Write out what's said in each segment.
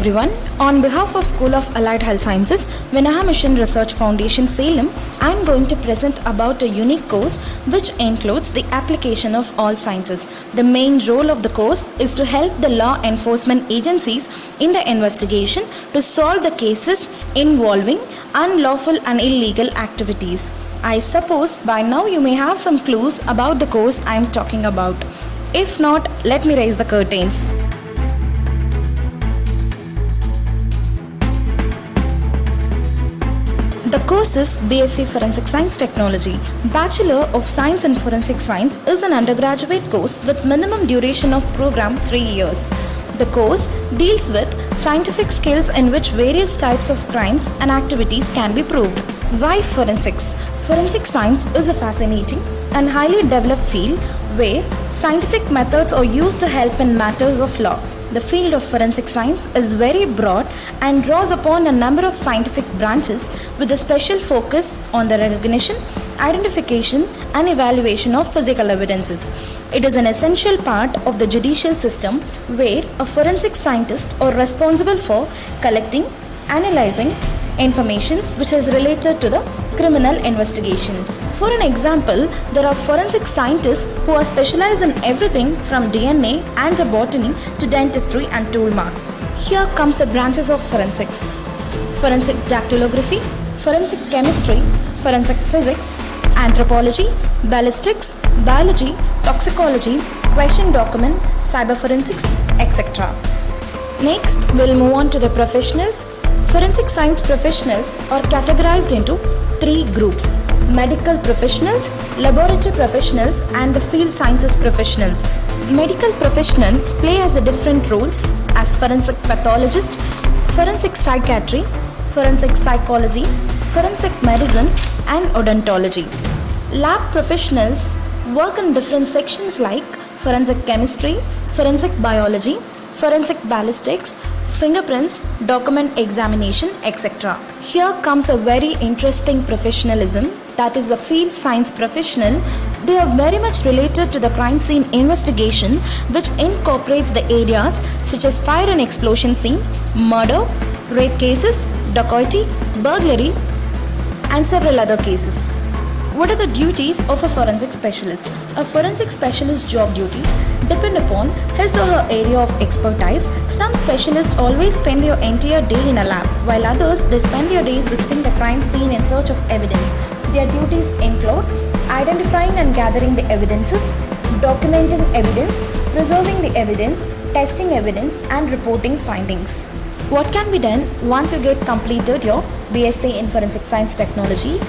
everyone. On behalf of School of Allied Health Sciences, Vinaha Mission Research Foundation, Salem, I am going to present about a unique course which includes the application of all sciences. The main role of the course is to help the law enforcement agencies in the investigation to solve the cases involving unlawful and illegal activities. I suppose by now you may have some clues about the course I am talking about. If not, let me raise the curtains. The course is BSc Forensic Science Technology. Bachelor of Science in Forensic Science is an undergraduate course with minimum duration of program 3 years. The course deals with scientific skills in which various types of crimes and activities can be proved. Why forensics? Forensic science is a fascinating and highly developed field where scientific methods are used to help in matters of law. The field of forensic science is very broad and draws upon a number of scientific branches with a special focus on the recognition, identification and evaluation of physical evidences. It is an essential part of the judicial system where a forensic scientist is responsible for collecting, analyzing information which is related to the criminal investigation. For an example, there are forensic scientists who are specialized in everything from DNA and botany to dentistry and tool marks. Here comes the branches of forensics: forensic dactylography, forensic chemistry, forensic physics, anthropology, ballistics, biology, toxicology, question document, cyber forensics, etc. Next, we'll move on to the professionals. Forensic science professionals are categorized into 3 groups: medical professionals, laboratory professionals, and the field sciences professionals. Medical professionals play as the different roles as forensic pathologist, forensic psychiatry, forensic psychology, forensic medicine, and odontology. Lab professionals work in different sections like forensic chemistry, forensic biology, forensic ballistics, fingerprints, document examination, etc. Here comes a very interesting professionalism, that is the field science professional. They are very much related to the crime scene investigation, which incorporates the areas such as fire and explosion scene, murder, rape cases, dacoity, burglary, and several other cases. What are the duties of a forensic specialist? A forensic specialist's job duties depend upon his or her area of expertise. Some specialists always spend their entire day in a lab, while others they spend their days visiting the crime scene in search of evidence. Their duties include identifying and gathering the evidences, documenting evidence, preserving the evidence, testing evidence, and reporting findings. What can be done once you get completed your BSc in Forensic Science Technology?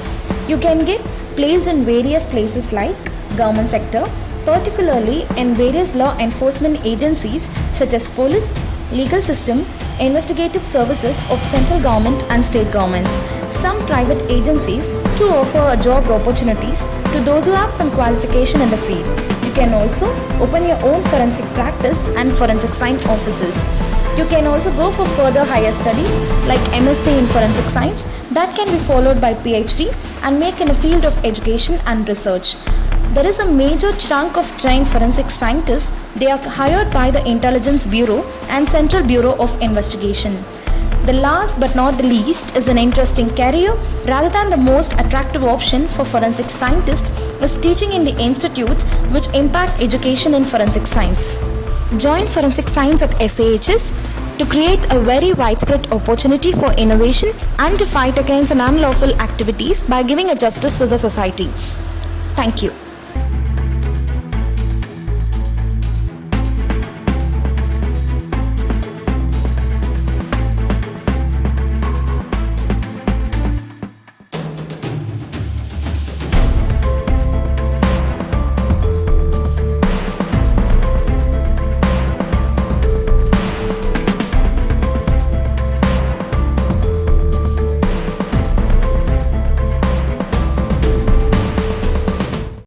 You can get placed in various places like government sector, particularly in various law enforcement agencies such as police, legal system, investigative services of central government and state governments. Some private agencies too offer job opportunities to those who have some qualification in the field. You can also open your own forensic practice and forensic science offices. You can also go for further higher studies like MSc in Forensic Science that can be followed by PhD and make in a field of education and research. There is a major chunk of trained forensic scientists. They are hired by the Intelligence Bureau and Central Bureau of Investigation. The last but not the least is an interesting career rather than the most attractive option for forensic scientists is teaching in the institutes which impact education in forensic science. Join forensic science at SAHS to create a very widespread opportunity for innovation and to fight against unlawful activities by giving a justice to the society. Thank you.